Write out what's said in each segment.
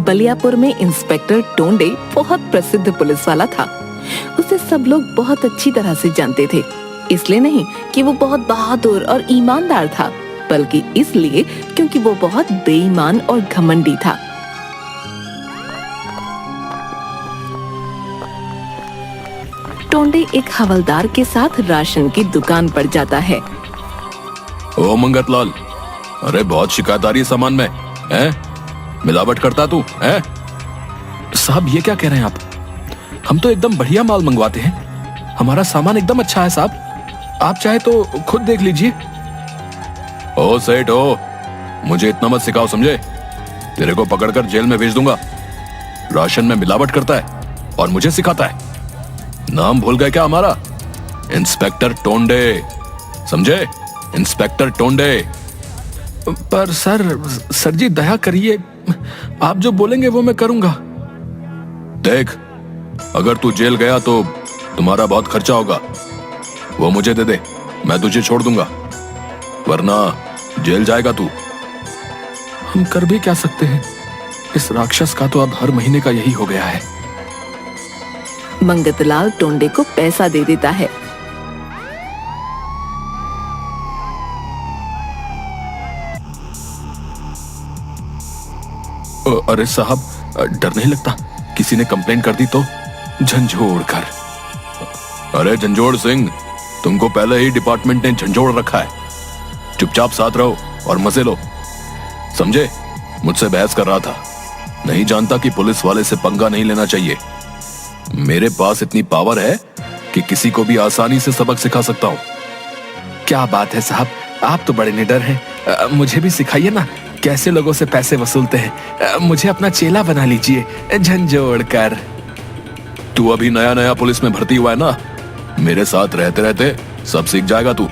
बलियापुर में इंस्पेक्टर टोंडे बहुत प्रसिद्ध पुलिस वाला था। उसे सब लोग बहुत अच्छी तरह से जानते थे। इसलिए नहीं कि वो बहुत बहादुर और ईमानदार था, बल्कि इसलिए क्योंकि वो बहुत बेईमान और घमंडी था। टोंडे एक हवलदार के साथ राशन की दुकान पर जाता है। ओ मंगतलाल, अरे बहुत शिकायत आ रही है सामान में, हैं? मिलावट करता तू, हैं? साहब ये क्या कह रहे हैं आप? हम तो एकदम बढ़िया माल मंगवाते हैं। हमारा सामान एकदम अच्छा है साहब। आप चाहे तो खुद देख लीजिए। ओ सेठ ओ, मुझे इतना मत सिखाओ, समझे? तेरे को पकड़कर जेल में भेज दूंगा। राशन में मिलावट करता है और मुझे सिखाता है। नाम भूल गए क्या हमारा? इंस्पेक्टर टोंडे, समझे? इंस्पेक्टर टोंडे। पर सर जी दया करिए, आप जो बोलेंगे वो मैं करूंगा। देख, अगर तू जेल गया तो तुम्हारा बहुत खर्चा होगा। वो मुझे दे दे, मैं तुझे छोड़ दूंगा, वरना जेल जाएगा तू। हम कर भी क्या सकते हैं? इस राक्षस का तो अब हर महीने का यही हो गया है। मंगतलाल टोंडे को पैसा दे देता है। अरे साहब, डर नहीं लगता? किसी ने कंप्लेंट कर दी तो? झंझोड़ कर। अरे झंझोड़ सिंह, तुमको पहले ही डिपार्टमेंट ने झंझोड़ रखा है। चुपचाप साथ रहो और मजे लो, समझे? मुझसे बहस कर रहा था। नहीं जानता कि पुलिस वाले से पंगा नहीं लेना चाहिए। मेरे पास इतनी पावर है कि किसी को भी आसानी से सबक सिखा सकता हूँ। क्या बात है साहब, आप तो बड़े निडर हैं। मुझे भी सिखाइए ना, कैसे लोगों से पैसे वसूलते हैं। मुझे अपना चेला बना लीजिए, झंझोड़ कर। तू अभी नया नया पुलिस में भर्ती हुआ है ना, मेरे साथ रहते रहते सब सीख जाएगा तू।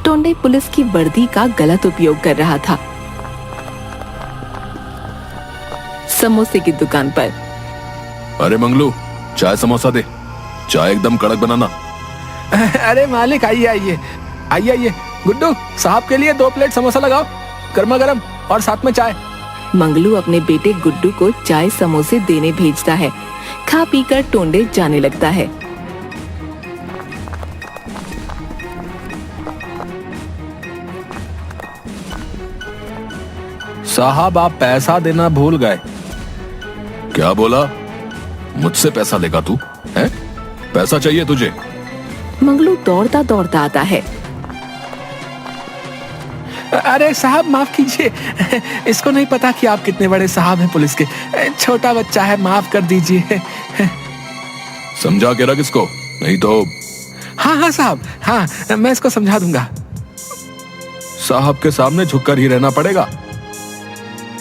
टोंडे पुलिस की वर्दी का गलत उपयोग कर रहा था। समोसे की दुकान पर। अरे मंगलू, चाय समोसा दे, चाय एकदम कड़क बनाना। अरे मालिक, आइए आइए आइए आइए। गुड्डू, साहब के लिए 2 प्लेट समोसा लगाओ, गर्मा गर्म, और साथ में चाय। मंगलू अपने बेटे गुड्डू को चाय समोसे देने भेजता है। खा पीकर टोंडे जाने लगता है। साहब, आप पैसा देना भूल गए। क्या बोला? मुझसे पैसा लेगा तू, हैं? पैसा चाहिए तुझे? मंगलू दौड़ता दौड़ता आता है। अरे साहब, माफ कीजिए, इसको नहीं पता कि आप कितने बड़े साहब हैं पुलिस के। छोटा बच्चा है, माफ कर दीजिए। समझा के रख इसको, नहीं तो। हाँ साहब, हाँ, मैं इसको समझा दूंगा। साहब के सामने झुककर ही रहना पड़ेगा।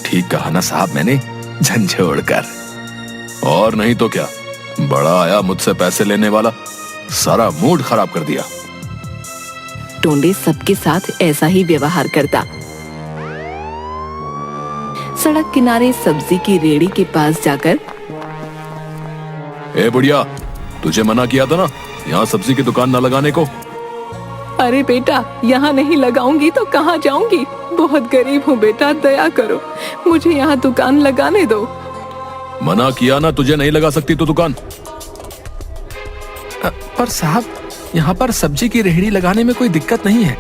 ठीक कहा ना साहब मैंने, झंझोड़ कर। और नहीं तो क्या, बड़ा आया मुझसे पैसे लेने वाला, सारा मूड खराब कर दिया। टोंडे सबके साथ ऐसा ही व्यवहार करता। सड़क किनारे सब्जी की रेड़ी के पास जाकर, ए बुढ़िया, तुझे मना किया था ना यहाँ सब्जी की दुकान न लगाने को। अरे बेटा, यहाँ नहीं लगाऊंगी तो कहाँ जाऊंगी? बहुत गरीब हूँ बेटा, दया करो, मुझे यहाँ दुकान लगाने दो। मना किया ना, तुझे नहीं लगा सकती तो दुकान। पर साहब, यहाँ पर सब्जी की रेहड़ी लगाने में कोई दिक्कत नहीं है,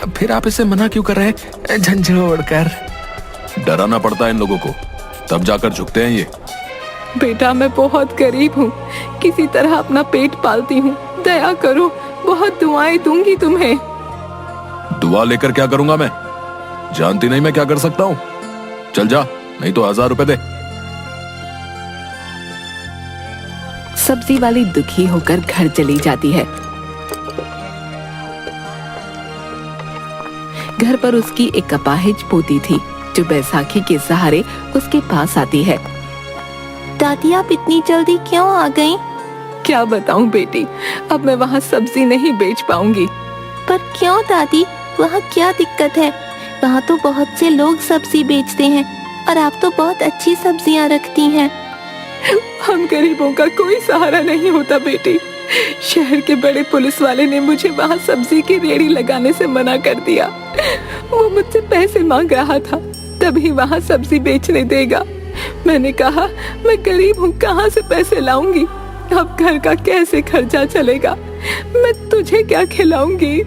फिर आप इसे मना क्यों कर रहे हैं? झंझोड़ कर। डराना पड़ता है इन लोगों को, तब जाकर झुकते हैं ये। बेटा, मैं बहुत गरीब हूँ, किसी तरह अपना पेट पालती हूँ, दया करो, बहुत दुआएं दूंगी तुम्हें। दुआ लेकर क्या करूंगा मैं? जानती नहीं मैं क्या कर सकता हूँ? चल जा, नहीं तो 1000 रुपए दे। सब्जी वाली दुखी होकर घर चली जाती है। घर पर उसकी एक अपाहिज पोती थी जो बैसाखी के सहारे उसके पास आती है। दादी, आप इतनी जल्दी क्यों आ गईं? क्या बताऊं बेटी, अब मैं वहाँ सब्जी नहीं बेच पाऊंगी। पर क्यों दादी, वहाँ क्या दिक्कत है? वहाँ तो बहुत से लोग सब्जी बेचते हैं और आप तो बहुत अच्छी सब्जियाँ रखती हैं। हम गरीबों का कोई सहारा नहीं होता बेटी, शहर के बड़े पुलिस वाले ने मुझे वहाँ सब्जी की रेहड़ी लगाने से मना कर दिया। वो मुझसे पैसे मांग रहा था, तभी वहाँ सब्जी बेचने देगा। मैंने कहा मैं गरीब हूँ, कहाँ से पैसे लाऊंगी? अब घर का कैसे खर्चा चलेगा? मैं तुझे क्या खिलाऊंगी?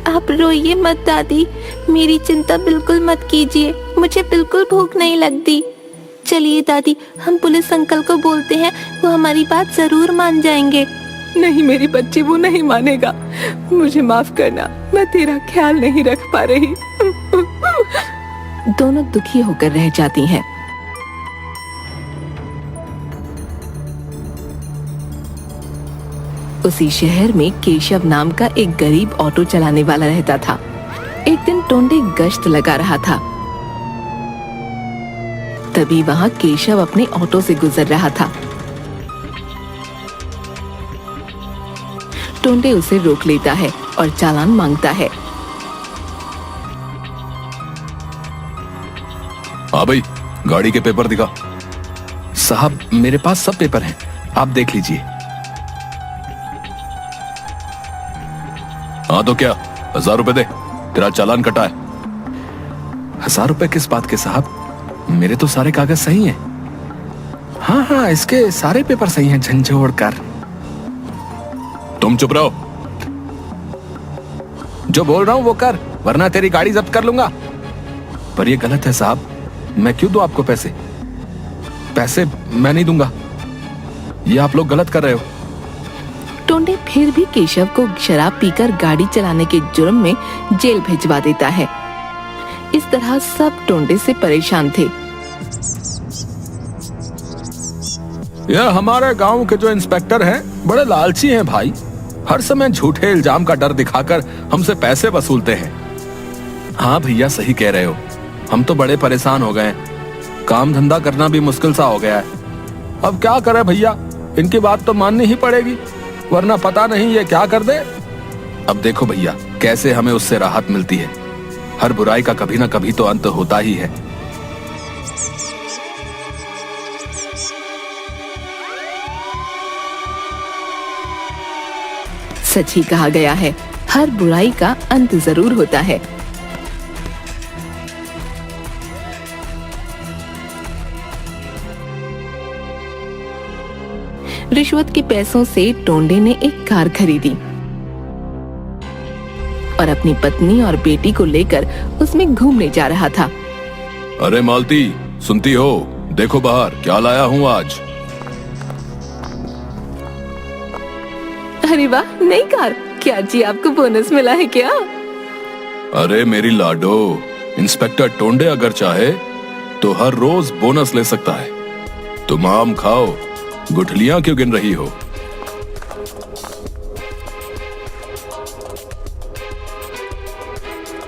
आप रोइए मत दादी, मेरी चिंता बिल्कुल मत कीजिए, मुझे बिल्कुल भूख नहीं लगती। चलिए दादी, हम पुलिस अंकल को बोलते हैं, वो हमारी बात जरूर मान जाएंगे। नहीं मेरी बच्ची, वो नहीं मानेगा। मुझे माफ करना, मैं तेरा ख्याल नहीं रख पा रही। दोनों दुखी होकर रह जाती हैं। उसी शहर में केशव नाम का एक गरीब ऑटो चलाने वाला रहता था। एक दिन टोंडे गश्त लगा रहा था, तभी वहां केशव अपने ऑटो से गुजर रहा था। टोंडे उसे रोक लेता है और चालान मांगता है। हाँ भाई, गाड़ी के पेपर दिखा। साहब मेरे पास सब पेपर हैं, आप देख लीजिए। हाँ तो क्या, 1000 रुपए दे, तेरा चालान कटा है। 1000 रुपए किस बात के साहब? मेरे तो सारे कागज सही हैं। हाँ हाँ, इसके सारे पेपर सही हैं, झंझोड़ कर। तुम चुप रहो। जो बोल रहा हूं वो कर, वरना तेरी गाड़ी जब्त कर लूंगा। पर ये गलत है साहब, मैं क्यों दूं आपको पैसे? पैसे मैं नहीं दूंगा, ये आप लोग गलत कर रहे हो। टोंडे फिर भी केशव को शराब पीकर गाड़ी चलाने के जुर्म में जेल भिजवा देता है। इस तरह सब टोंडे से परेशान थे। यह हमारे गांव के जो इंस्पेक्टर हैं बड़े लालची हैं भाई, हर समय झूठे इल्जाम का डर दिखाकर हमसे पैसे वसूलते हैं। हाँ भैया सही कह रहे हो, हम तो बड़े परेशान हो गए हैं, काम धंधा करना भी मुश्किल सा हो गया है। अब क्या करें भैया, इनकी बात तो माननी ही पड़ेगी, वरना पता नहीं ये क्या कर दे। अब देखो भैया कैसे हमें उससे राहत मिलती है, हर बुराई का कभी ना कभी तो अंत होता ही है। सच ही कहा गया है, हर बुराई का अंत जरूर होता है। रिश्वत के पैसों से टोंडे ने एक कार खरीदी और अपनी पत्नी और बेटी को लेकर उसमें घूमने जा रहा था। अरे मालती, सुनती हो? देखो बाहर क्या लाया हूँ आज। अरे वाह, नई कार! क्या जी आपको बोनस मिला है क्या? अरे मेरी लाडो, इंस्पेक्टर टोंडे अगर चाहे तो हर रोज बोनस ले सकता है। तुम आम खाओ, गुठलियां क्यों गिन रही हो?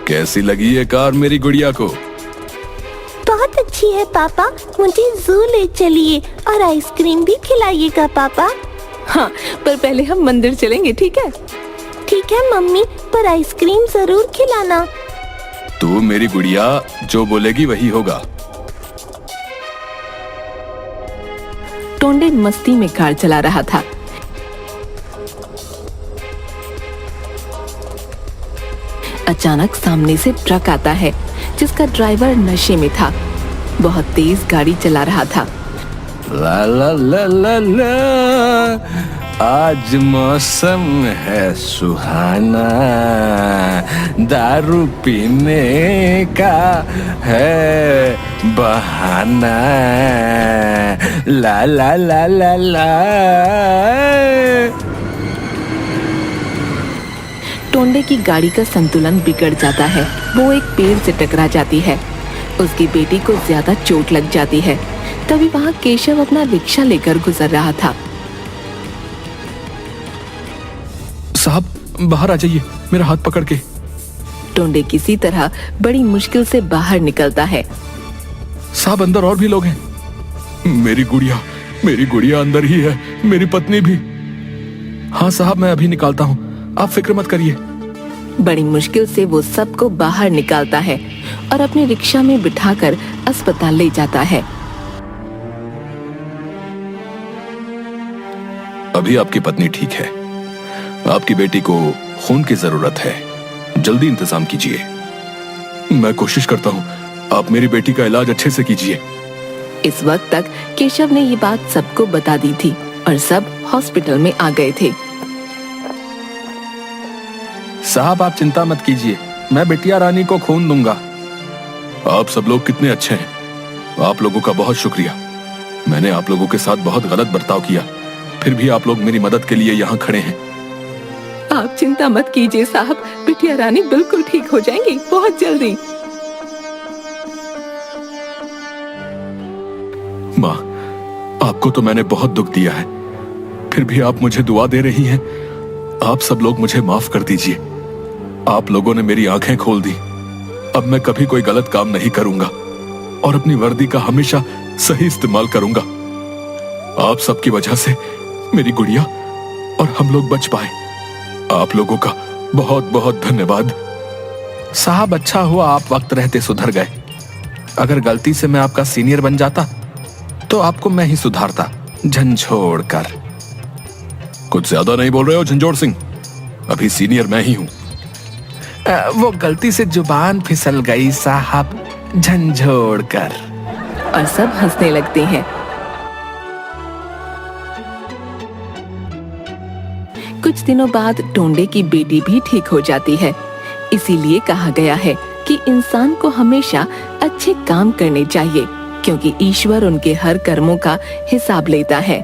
कैसी लगी ये कार मेरी गुड़िया को? बहुत अच्छी है पापा, मुझे जू ले चलिए और आइसक्रीम भी खिलाइएगा पापा। हाँ, पर पहले हम मंदिर चलेंगे, ठीक है? ठीक है मम्मी, पर आइसक्रीम जरूर खिलाना। तू मेरी गुड़िया, जो बोलेगी वही होगा। टोंडे मस्ती में कार चला रहा था। अचानक सामने से ट्रक आता है, जिसका ड्राइवर नशे में था। बहुत तेज गाड़ी चला रहा था। ला ला ला ला ला, आज मौसम है सुहाना, दारू पीने का है बहाना। ला ला ला ला ला। टोंडे की गाड़ी का संतुलन बिगड़ जाता है, वो एक पेड़ से टकरा जाती है। उसकी बेटी को ज्यादा चोट लग जाती है। तभी वहाँ केशव अपना रिक्शा लेकर गुजर रहा था। साहब बाहर आ जाइए, मेरा हाथ पकड़ के। टोंडे किसी तरह बड़ी मुश्किल से बाहर निकलता है। साहब अंदर और भी लोग हैं। मेरी गुड़िया अंदर ही है, मेरी पत्नी भी। हाँ साहब मैं अभी निकालता हूँ, आप फिक्र मत करिए। बड़ी मुश्किल से वो सबको बाहर निकालता है और अपने रिक्शा में बिठाकर अस्पताल ले जाता है। अभी आपकी पत्नी ठीक है। आपकी बेटी को खून की जरूरत है, जल्दी इंतजाम कीजिए। मैं कोशिश करता हूँ, आप मेरी बेटी का इलाज अच्छे से कीजिए। इस वक्त तक केशव ने ये बात सबको बता दी थी और सब हॉस्पिटल में आ गए थे। साहब आप चिंता मत कीजिए, मैं बिटिया रानी को खून दूंगा। आप सब लोग कितने अच्छे हैं, आप लोगों का बहुत शुक्रिया। मैंने आप लोगों के साथ बहुत गलत बर्ताव किया, फिर भी आप लोग मेरी मदद के लिए यहाँ खड़े हैं। आप चिंता मत कीजिए साहब, बिटिया रानी बिल्कुल ठीक हो जाएंगी बहुत जल्दी। माँ, आपको तो मैंने बहुत दुख दिया है, फिर भी आप मुझे दुआ दे रही हैं। आप सब लोग मुझे माफ कर दीजिए। आप लोगों ने मेरी आंखें खोल दी। अब मैं कभी कोई गलत काम नहीं करूंगा और अपनी वर्दी का हमेशा सही इस्तेमाल करूंगा। आप सबकी वजह से मेरी गुड़िया और हम लोग बच पाए। आप लोगों का बहुत बहुत धन्यवाद। साहब अच्छा हुआ आप वक्त रहते सुधर गए। अगर गलती से मैं आपका सीनियर बन जाता तो आपको मैं ही सुधारता, झंझोड़ कर। कुछ ज्यादा नहीं बोल रहे हो झंझोड़ सिंह? अभी सीनियर मैं ही हूं। वो गलती से जुबान फिसल गई साहब, झंझोड़ कर। और सब हंसने लगते हैं। कुछ दिनों बाद टोंडे की बेटी भी ठीक हो जाती है। इसीलिए कहा गया है कि इंसान को हमेशा अच्छे काम करने चाहिए, क्योंकि ईश्वर उनके हर कर्मों का हिसाब लेता है।